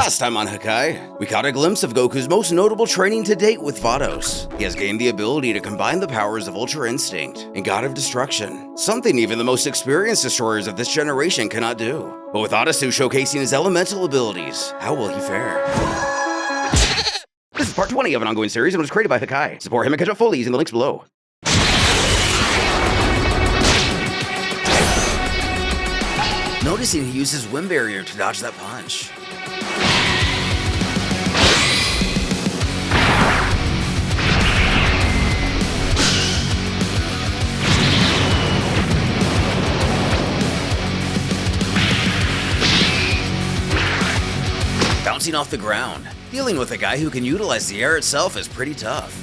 Last time on Hakai, we caught a glimpse of Goku's most notable training to date with Vados. He has gained the ability to combine the powers of Ultra Instinct and God of Destruction, something even the most experienced destroyers of this generation cannot do. But with Odisu showcasing his elemental abilities, how will he fare? This is part 20 of an ongoing series and was created by Hakai. Support him and catch up fully using the links below. Noticing he used his wind barrier to dodge that punch. Bouncing off the ground, dealing with a guy who can utilize the air itself is pretty tough.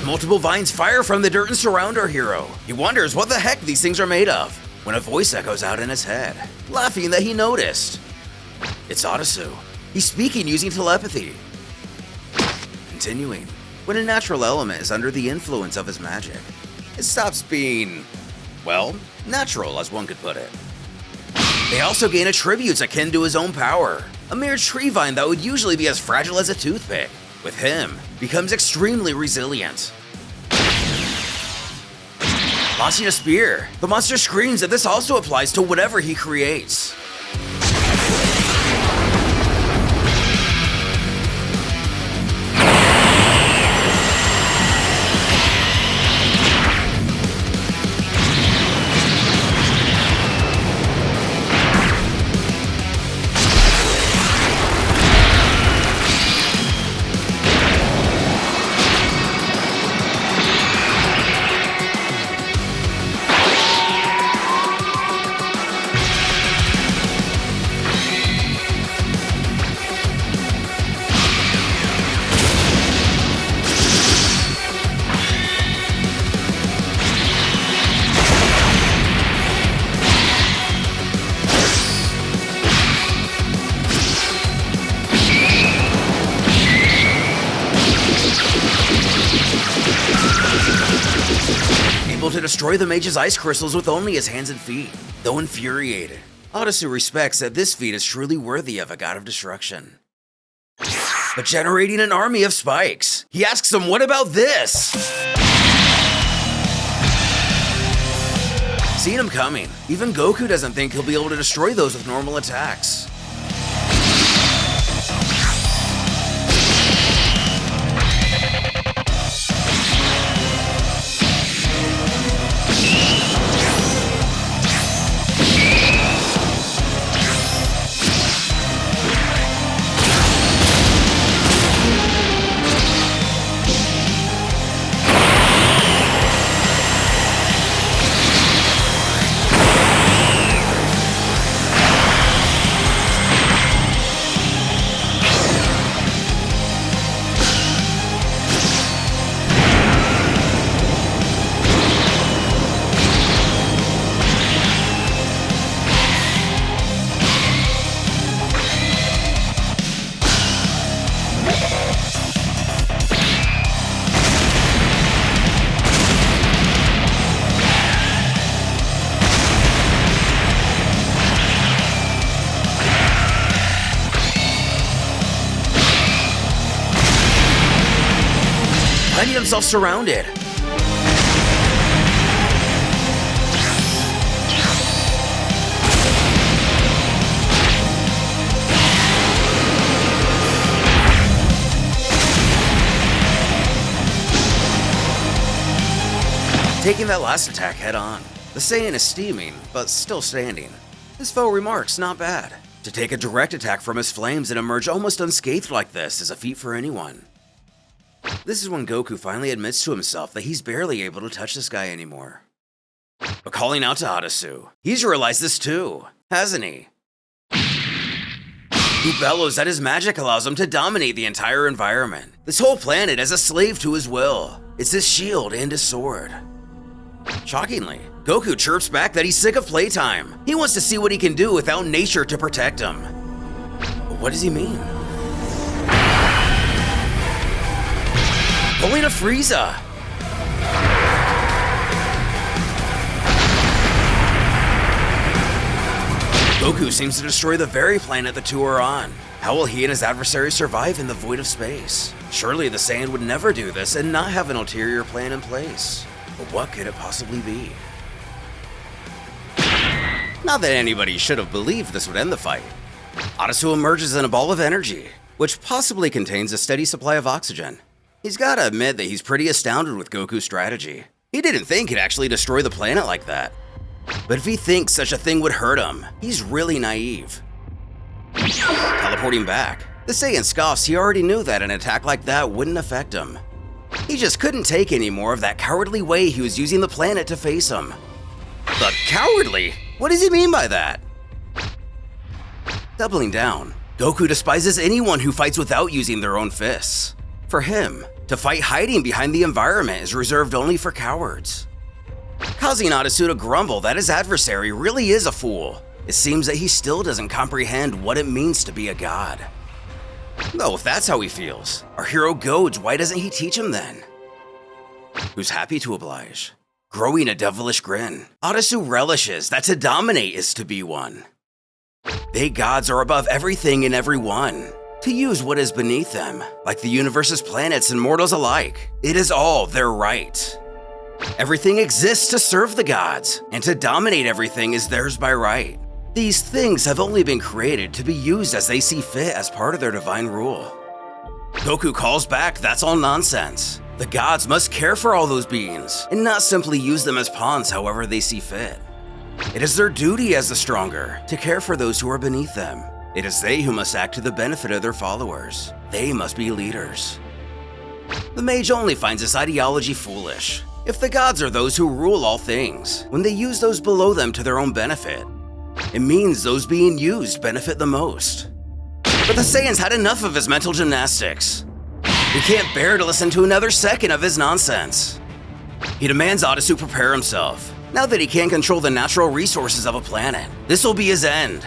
Multiple vines fire from the dirt and surround our hero. He wonders what the heck these things are made of, when a voice echoes out in his head, laughing that he noticed. It's Odisu. He's speaking using telepathy. Continuing, when a natural element is under the influence of his magic, it stops being, well, natural as one could put it. They also gain attributes akin to his own power. A mere tree vine that would usually be as fragile as a toothpick, with him, becomes extremely resilient. Launching a spear, the monster screams that this also applies to whatever he creates. To destroy the mage's ice crystals with only his hands and feet. Though infuriated, Odisu respects that this feat is truly worthy of a god of destruction. But generating an army of spikes, he asks them, what about this? Seeing him coming, even Goku doesn't think he'll be able to destroy those with normal attacks. Finding himself surrounded. Taking that last attack head on. The Saiyan is steaming, but still standing. His foe remarks, not bad. To take a direct attack from his flames and emerge almost unscathed like this is a feat for anyone. This is when Goku finally admits to himself that he's barely able to touch this guy anymore. But calling out to Odisu, he's realized this too, hasn't he? Who bellows that his magic allows him to dominate the entire environment. This whole planet as a slave to his will. It's his shield and his sword. Shockingly, Goku chirps back that he's sick of playtime. He wants to see what he can do without nature to protect him. But what does he mean? Pulling a FRIEZA! Goku seems to destroy the very planet the two are on. How will he and his adversary survive in the void of space? Surely the Saiyan would never do this and not have an ulterior plan in place. But what could it possibly be? Not that anybody should have believed this would end the fight. Odisu emerges in a ball of energy, which possibly contains a steady supply of oxygen. He's gotta admit that he's pretty astounded with Goku's strategy. He didn't think he'd actually destroy the planet like that. But if he thinks such a thing would hurt him, he's really naive. Teleporting back, the Saiyan scoffs he already knew that an attack like that wouldn't affect him. He just couldn't take any more of that cowardly way he was using the planet to face him. But cowardly? What does he mean by that? Doubling down, Goku despises anyone who fights without using their own fists. For him, to fight hiding behind the environment is reserved only for cowards. Causing Odisu to grumble that his adversary really is a fool, it seems that he still doesn't comprehend what it means to be a god. Though if that's how he feels, our hero goads, why doesn't he teach him then? Who's happy to oblige? Growing a devilish grin, Odisu relishes that to dominate is to be one. They gods are above everything and everyone. To use what is beneath them, like the universe's planets and mortals alike, it is all their right. Everything exists to serve the gods, and to dominate everything is theirs by right. These things have only been created to be used as they see fit as part of their divine rule. Goku calls back that's all nonsense. The gods must care for all those beings, and not simply use them as pawns however they see fit. It is their duty as the stronger to care for those who are beneath them. It is they who must act to the benefit of their followers. They must be leaders. The mage only finds this ideology foolish. If the gods are those who rule all things, when they use those below them to their own benefit, it means those being used benefit the most. But the Saiyans had enough of his mental gymnastics. He can't bear to listen to another second of his nonsense. He demands Odisu prepare himself. Now that he can't control the natural resources of a planet, this will be his end.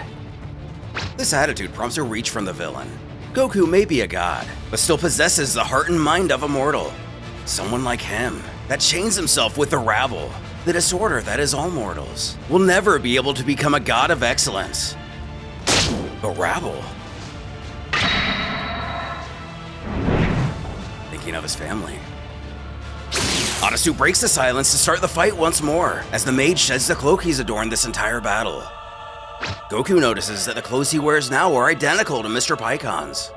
This attitude prompts a reach from the villain. Goku may be a god, but still possesses the heart and mind of a mortal. Someone like him, that chains himself with the rabble, the disorder that is all mortals, will never be able to become a god of excellence. The rabble? Thinking of his family. Odisu breaks the silence to start the fight once more, as the mage sheds the cloak he's adorned this entire battle. Goku notices that the clothes he wears now are identical to Mr. Paikon's.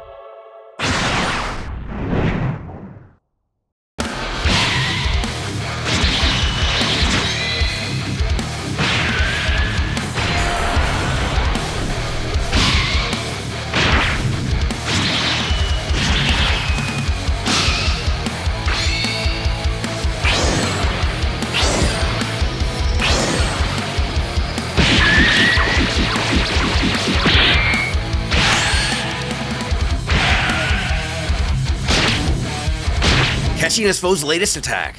Catching his foe's latest attack.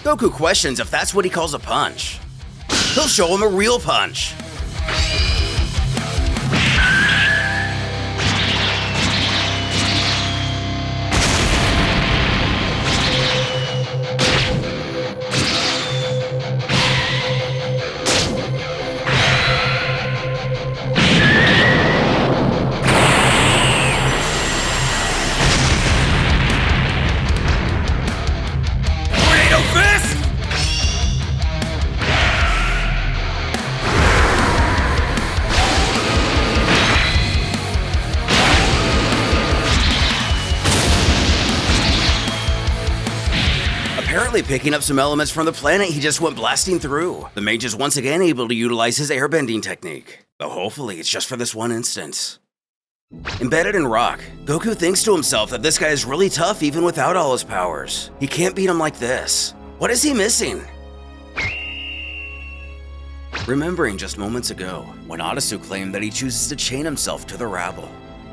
Goku questions if that's what he calls a punch. He'll show him a real punch. Apparently picking up some elements from the planet he just went blasting through. The mage is once again able to utilize his airbending technique, though hopefully it's just for this one instance. Embedded in rock, Goku thinks to himself that this guy is really tough even without all his powers. He can't beat him like this. What is he missing? Remembering just moments ago, when Odisu claimed that he chooses to chain himself to the rabble,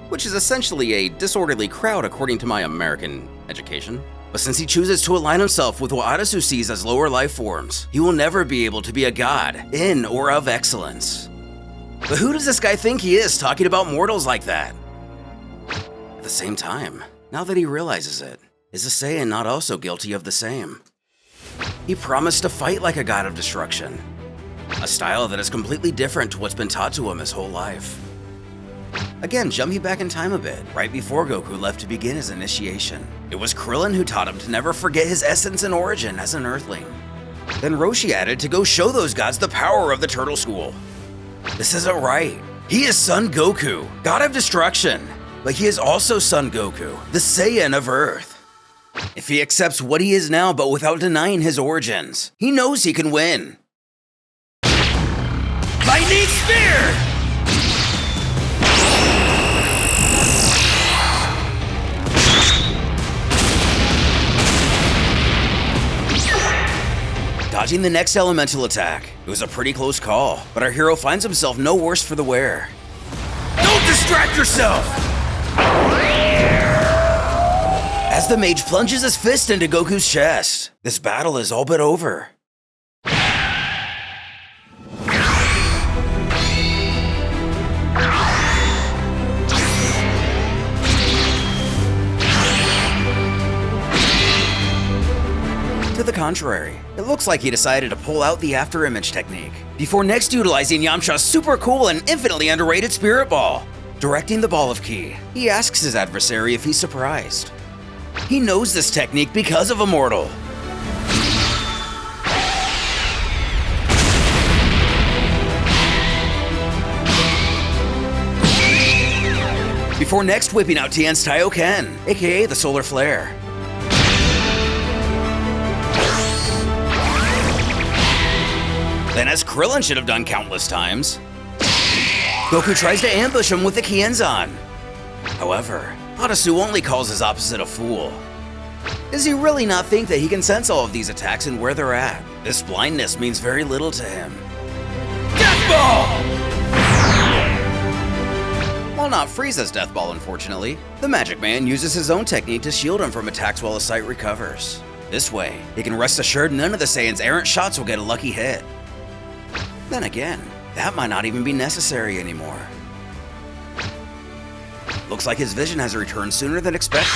which is essentially a disorderly crowd according to my American education, But since he chooses to align himself with what Odisu sees as lower life forms, he will never be able to be a god in or of excellence. But who does this guy think he is talking about mortals like that? At the same time, now that he realizes it, is a Saiyan not also guilty of the same? He promised to fight like a god of destruction, a style that is completely different to what's been taught to him his whole life. Again, jumping back in time a bit, right before Goku left to begin his initiation, it was Krillin who taught him to never forget his essence and origin as an Earthling. Then Roshi added to go show those gods the power of the Turtle School. This isn't right. He is Son Goku, god of destruction, but he is also Son Goku, the Saiyan of Earth. If he accepts what he is now but without denying his origins, he knows he can win. Lightning Spear! Dodging the next elemental attack. It was a pretty close call, but our hero finds himself no worse for the wear. Don't distract yourself! As the mage plunges his fist into Goku's chest, this battle is all but over. To the contrary, it looks like he decided to pull out the afterimage technique, before next utilizing Yamcha's super cool and infinitely underrated Spirit Ball. Directing the Ball of Ki, he asks his adversary if he's surprised. He knows this technique because of Immortal. Before next whipping out Tien's Taioken, aka the Solar Flare. Then, as Krillin should have done countless times, Goku tries to ambush him with the Kienzan. However, Odisu only calls his opposite a fool. Does he really not think that he can sense all of these attacks and where they're at? This blindness means very little to him. Death Ball! While not Frieza's Death Ball, unfortunately, the Magic Man uses his own technique to shield him from attacks while his sight recovers. This way, he can rest assured none of the Saiyan's errant shots will get a lucky hit. Then again, that might not even be necessary anymore. Looks like his vision has returned sooner than expected.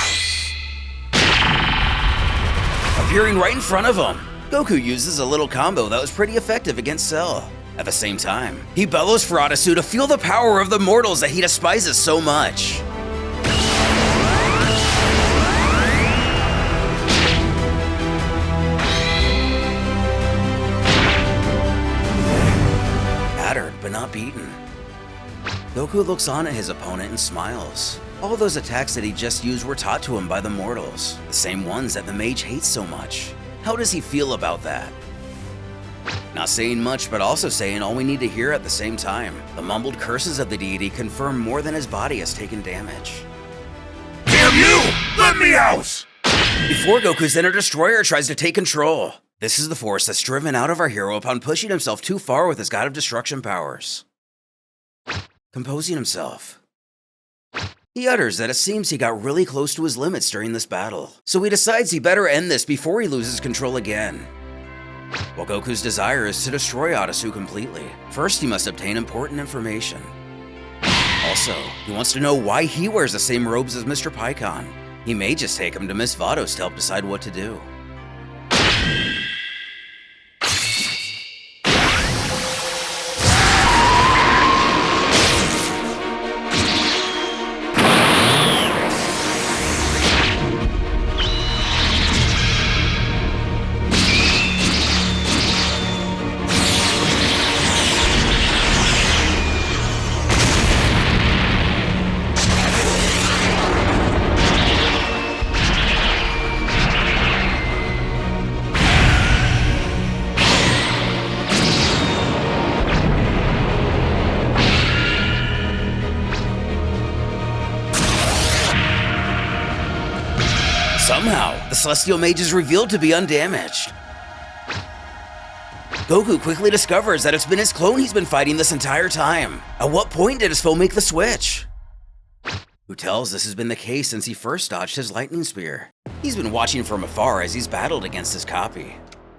Appearing right in front of him, Goku uses a little combo that was pretty effective against Cell. At the same time, he bellows for Odisu to feel the power of the mortals that he despises so much. But not beaten. Goku looks on at his opponent and smiles. All those attacks that he just used were taught to him by the mortals, the same ones that the mage hates so much. How does he feel about that? Not saying much, but also saying all we need to hear at the same time. The mumbled curses of the deity confirm more than his body has taken damage. Damn you! Let me out! Before Goku's inner destroyer tries to take control. This is the force that's driven out of our hero upon pushing himself too far with his God of Destruction powers. Composing himself, he utters that it seems he got really close to his limits during this battle, so he decides he better end this before he loses control again. While Goku's desire is to destroy Odisu completely, first he must obtain important information. Also, he wants to know why he wears the same robes as Mr. Pycon. He may just take him to Miss Vados to help decide what to do. Somehow, the Celestial Mage is revealed to be undamaged. Goku quickly discovers that it's been his clone he's been fighting this entire time. At what point did his foe make the switch? Who tells this has been the case since he first dodged his lightning spear? He's been watching from afar as he's battled against his copy.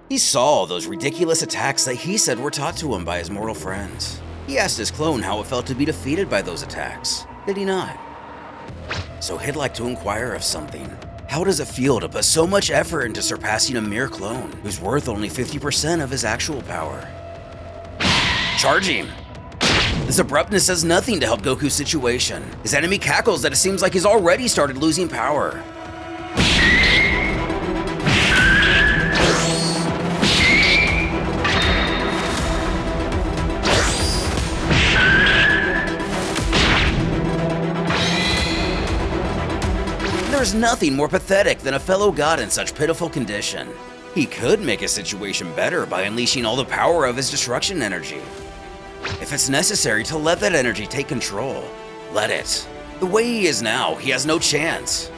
He saw those ridiculous attacks that he said were taught to him by his mortal friends. He asked his clone how it felt to be defeated by those attacks, did he not? So he'd like to inquire of something. How does it feel to put so much effort into surpassing a mere clone who's worth only 50% of his actual power? Charging! This abruptness does nothing to help Goku's situation. His enemy cackles that it seems like he's already started losing power. There's nothing more pathetic than a fellow god in such pitiful condition. He could make his situation better by unleashing all the power of his destruction energy. If it's necessary to let that energy take control, let it. The way he is now, he has no chance.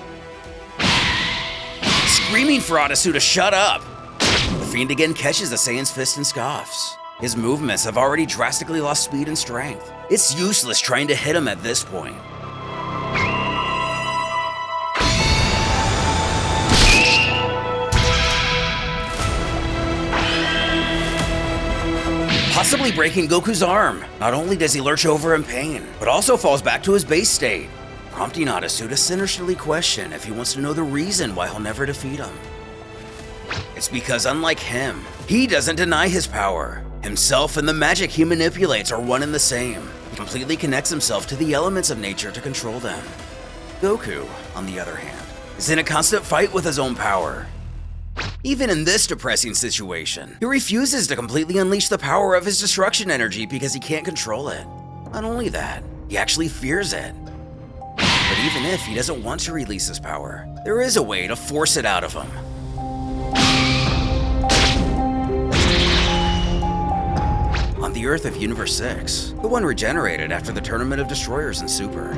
Screaming for Odisu to shut up! The Fiend again catches the Saiyan's fist and scoffs. His movements have already drastically lost speed and strength. It's useless trying to hit him at this point. Possibly breaking Goku's arm. Not only does he lurch over in pain, but also falls back to his base state, prompting Odisu to sinisterly question if he wants to know the reason why he'll never defeat him. It's because unlike him, he doesn't deny his power. Himself and the magic he manipulates are one and the same. He completely connects himself to the elements of nature to control them. Goku, on the other hand, is in a constant fight with his own power. Even in this depressing situation, he refuses to completely unleash the power of his destruction energy because he can't control it. Not only that, he actually fears it. But even if he doesn't want to release his power, there is a way to force it out of him. On the Earth of Universe 6, the one regenerated after the Tournament of Destroyers in Super.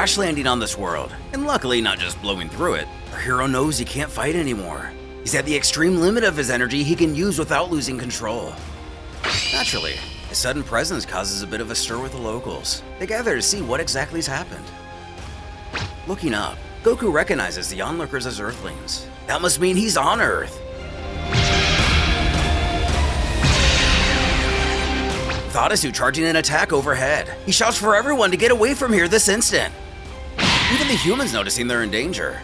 Crash landing on this world, and luckily not just blowing through it, our hero knows he can't fight anymore. He's at the extreme limit of his energy he can use without losing control. Naturally, his sudden presence causes a bit of a stir with the locals. They gather to see what exactly has happened. Looking up, Goku recognizes the onlookers as Earthlings. That must mean he's on Earth. With Odisu charging an attack overhead, he shouts for everyone to get away from here this instant. Even the humans noticing they're in danger.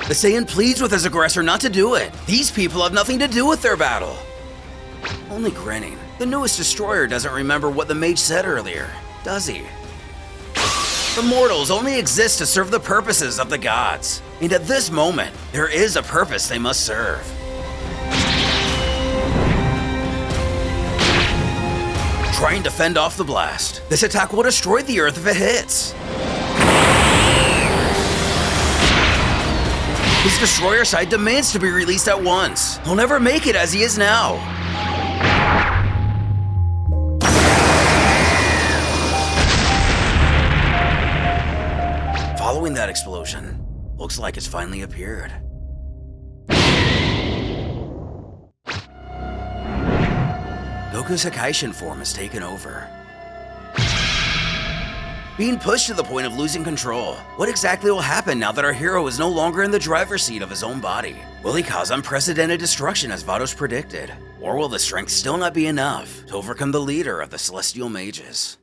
The Saiyan pleads with his aggressor not to do it. These people have nothing to do with their battle. Only grinning, the newest destroyer doesn't remember what the mage said earlier, does he? The mortals only exist to serve the purposes of the gods. And at this moment, there is a purpose they must serve. Trying to fend off the blast. This attack will destroy the Earth if it hits. His destroyer side demands to be released at once. He'll never make it as he is now. Following that explosion, looks like it's finally appeared. Goku's Hakai form has taken over. Being pushed to the point of losing control, what exactly will happen now that our hero is no longer in the driver's seat of his own body? Will he cause unprecedented destruction as Vados predicted? Or will the strength still not be enough to overcome the leader of the Celestial Mages?